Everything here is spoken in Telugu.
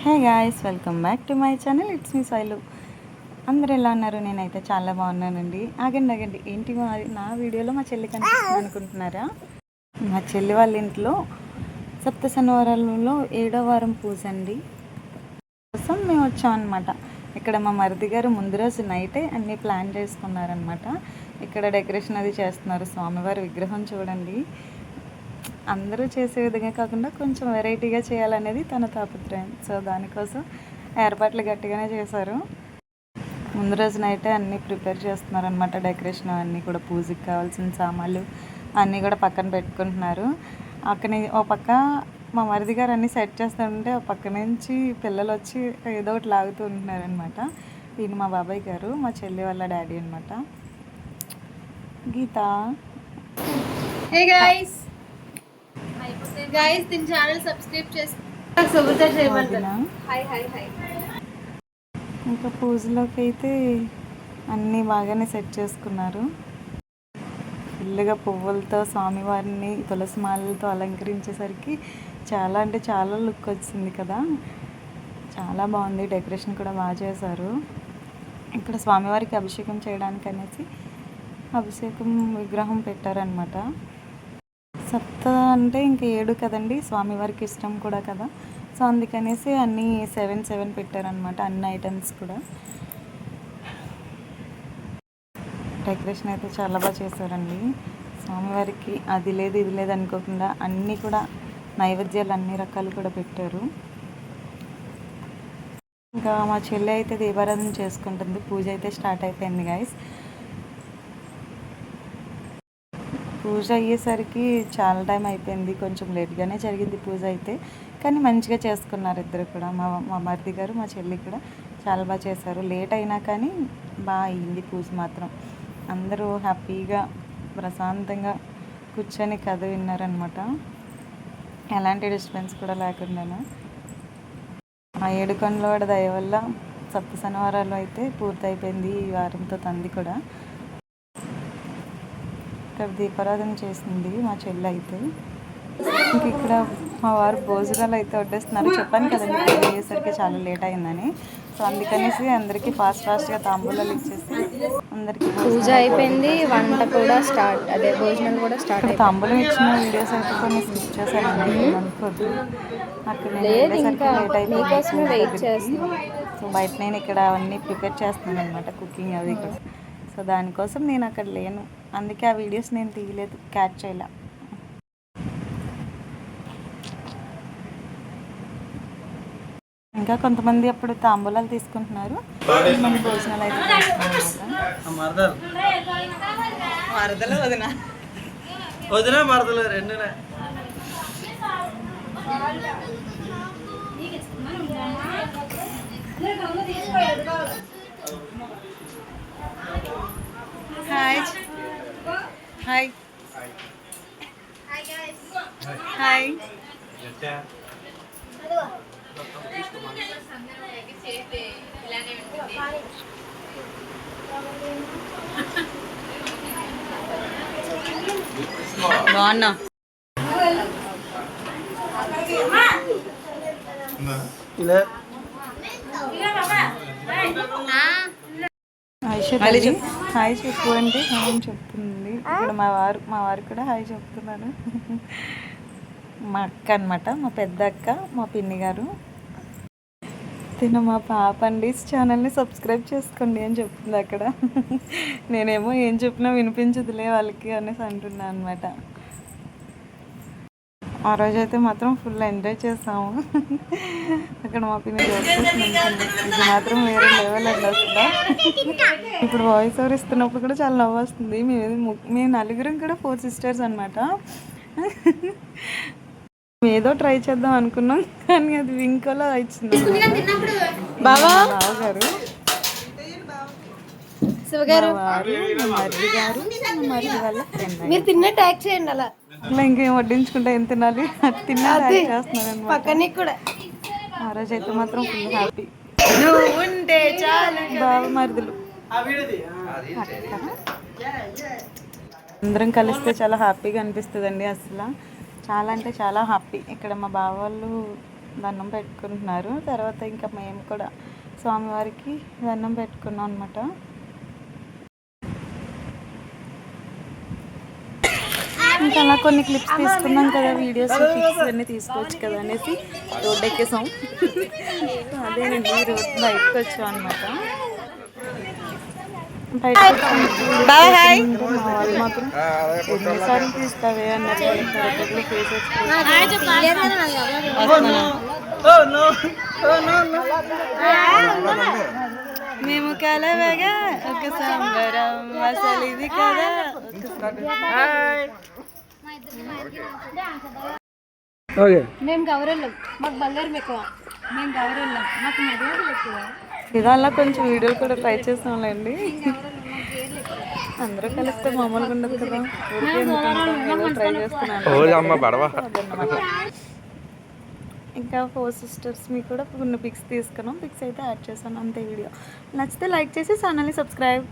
Hey guys, welcome back to my channel. It's me Sailu. అందరు ఎలా ఉన్నారు? నేనైతే చాలా బాగున్నానండి. ఆగండి ఏంటి నా వీడియోలో మా చెల్లి కనిపిస్తుంది అనుకుంటున్నారా? మా చెల్లి వాళ్ళ ఇంట్లో సప్త శనివారాలలో 7వ వారం పూజ అండి కోసం మేము వచ్చాం అనమాట. ఇక్కడ మా మరిది గారు ముందు రోజు నైటే అన్నీ ప్లాన్ చేసుకున్నారనమాట. ఇక్కడ డెకరేషన్ అది చేస్తున్నారు. స్వామివారి విగ్రహం చూడండి, అందరూ చేసే విధంగా కాకుండా కొంచెం వెరైటీగా చేయాలనేది తన తాపత్రయం. సో దానికోసం ఏర్పాట్లు గట్టిగానే చేశారు. ముందు రోజు నైటే అన్నీ ప్రిపేర్ చేస్తున్నారనమాట. డెకరేషన్ అన్నీ కూడా, పూజకి కావాల్సిన సామాన్లు అన్నీ కూడా పక్కన పెట్టుకుంటున్నారు. అక్కడి ఓ పక్క మా మరిది గారు అన్నీ సెట్ చేస్తుంటే ఓ పక్క నుంచి పిల్లలు వచ్చి ఏదో ఒకటి లాగుతూ ఉంటున్నారనమాట. ఈయన మా బాబాయ్ గారు, మా చెల్లి వాళ్ళ డాడీ అనమాట. గీత, హే గైస్ దీని ఛానల్ సబ్స్క్రైబ్ ఇంకా పూజలోకి అయితే అన్నీ బాగానే సెట్ చేసుకున్నారు. ఫుల్గా పువ్వులతో స్వామివారిని తులసి మాలలతో అలంకరించేసరికి చాలా అంటే చాలా లుక్ వచ్చింది కదా. చాలా బాగుంది. డెకరేషన్ కూడా బాగా చేశారు. ఇక్కడ స్వామివారికి అభిషేకం చేయడానికి అనేసి అభిషేకం విగ్రహం పెట్టారనమాట. సప్త అంటే ఇంకా 7 కదండి, స్వామివారికి ఇష్టం కూడా కదా. సో అందుకనేసి అన్నీ 7 పెట్టారనమాట, అన్ని ఐటమ్స్ కూడా. డెకరేషన్ అయితే చాలా బాగా చేశారండి. స్వామివారికి అది లేదు ఇది లేదు అనుకోకుండా అన్నీ కూడా నైవేద్యాలు అన్ని రకాలు కూడా పెట్టారు. ఇంకా మా చెల్లి అయితే దీపారాధన చేసుకుంటుంది. పూజ అయితే స్టార్ట్ అయిపోయింది గాయస్. పూజ అయ్యేసరికి చాలా టైం అయిపోయింది. కొంచెం లేట్గానే జరిగింది పూజ అయితే, కానీ మంచిగా చేసుకున్నారు ఇద్దరు కూడా. మా మరిది గారు, మా చెల్లి కూడా చాలా బాగా చేశారు. లేట్ అయినా కానీ బాగా అయింది పూజ మాత్రం. అందరూ హ్యాపీగా ప్రశాంతంగా కూర్చొని కథ విన్నారనమాట, ఎలాంటి డిస్టర్బెన్స్ కూడా లేకుండాను. ఆ ఏడుకొండలవాడి దయ వల్ల సప్త శనివారాలు అయితే పూర్తయిపోయింది ఈ వారంతో తంది కూడా. ఇక్కడ దీపారాధన చేసింది మా చెల్లి అయితే. ఇంక ఇక్కడ మా వారు భోజనాలు అయితే వడ్డిస్తున్నారు. చెప్పాను కదండి పూజ అయ్యేసరికి చాలా లేట్ అయిందని. సో అందుకనేసి అందరికీ ఫాస్ట్గా తాంబూలాలు ఇచ్చేసి అందరికీ పూజ అయిపోయింది. వంట కూడా స్టార్ట్, అదే భోజనం కూడా స్టార్ట్. తాంబూలం ఇచ్చిన వీడియోస్ అయితే కొన్ని స్కిప్ చేశానండి, అనుకోద్దు. అక్కడ నేను వెళ్ళేసరికి లేట్ అయిపోయింది. సో బయట నేను ఇక్కడ అవన్నీ ప్రిపేర్ చేస్తున్నాను అనమాట, కుకింగ్ అది కూడా. సో దానికోసం నేను అక్కడ లేను, అందుకే ఆ వీడియోస్ నేను తీయలేదు, క్యాచ్ చేయలే. ఇంకా కొంతమంది అప్పుడు తాంబూలాలు తీసుకుంటున్నారు, కొంతమంది భోజనాలు అయితే హాయ్ హాయ్ హాయ్. బాగున్నా. హాయ్ చెప్పు అంటే హాయ్ చెప్తుంది. ఇక్కడ మా వారు కూడా హాయ్ చెప్తున్నారు. మా అక్క అనమాట, మా పెద్ద అక్క, మా పిన్ని గారు. తిన మా పాప అండి, ఛానల్ని సబ్స్క్రైబ్ చేసుకోండి అని చెప్తుంది అక్కడ. నేనేమో ఏం చెప్పినా వినిపించదులే వాళ్ళకి అనేసి అంటున్నాను అనమాట. ఆ రోజైతే మాత్రం ఫుల్ ఎంజాయ్ చేసాము. అక్కడ మా పిన్ని ఇది మాత్రం వేరే లెవెల్ అండి అసలు. ఇప్పుడు వాయిస్ ఓవర్ ఇస్తున్నప్పుడు కూడా చాలా నవ్వు వస్తుంది. మేము నలుగురం కూడా 4 సిస్టర్స్ అనమాట. ఏదో ట్రై చేద్దాం అనుకున్నాం, కానీ అది వింకోలో ఇచ్చింది. బావగారు, మరిది గారు, మరిది వాళ్ళ ఫ్రెండ్. మీరు తిన్న ట్యాక్ చేయండి అలా. అట్లా ఇంకేం వడ్డించుకుంటే ఏం తినాలి, తిన్నా చేస్తున్నాను పక్కనే కూడా. ఆ రోజు అయితే మాత్రం ఫుల్ హ్యాపీ. బావ మరిదులు అందరం కలిస్తే చాలా హ్యాపీగా అనిపిస్తుందండి అసలు. చాలా అంటే చాలా హ్యాపీ. ఇక్కడ మా బావ వాళ్ళు దండం పెట్టుకుంటున్నారు. తర్వాత ఇంకా మేము కూడా స్వామివారికి దండం పెట్టుకున్నాం అనమాట. ఇంకా అలా కొన్ని క్లిప్స్ తీసుకున్నాం కదా, వీడియోస్ పిక్స్ అన్నీ తీసుకోవచ్చు కదా అనేసి రోడ్ ఎక్కేసాం. అదేనండి రోడ్ బయటకు వచ్చాం అనమాట. బయటకు మా వాళ్ళు మాత్రం ఎన్నిసార్లు తీస్తావే అన్నట్టు మేము కలవగా ఒక సంబరం అసలు ఇది కదా. మేము గౌరవం, మాకు బంగారం ఎక్కువ, మేము గౌరవం, మాకు మర్యాదలు ఎక్కువ. ఇదల్లా కొంచెం వీడియోలు కూడా ట్రై చేసాంలేండి. అందరూ కలిస్తే మామూలుగా ఉండదు కదా, ట్రై చేస్తున్నాను. ఇంకా 4 సిస్టర్స్ మీ కూడా కొన్ని పిక్స్ తీసుకున్నాం. పిక్స్ అయితే యాడ్ చేశాను అంతే. వీడియో నచ్చితే లైక్ చేసి ఛానల్ని సబ్స్క్రైబ్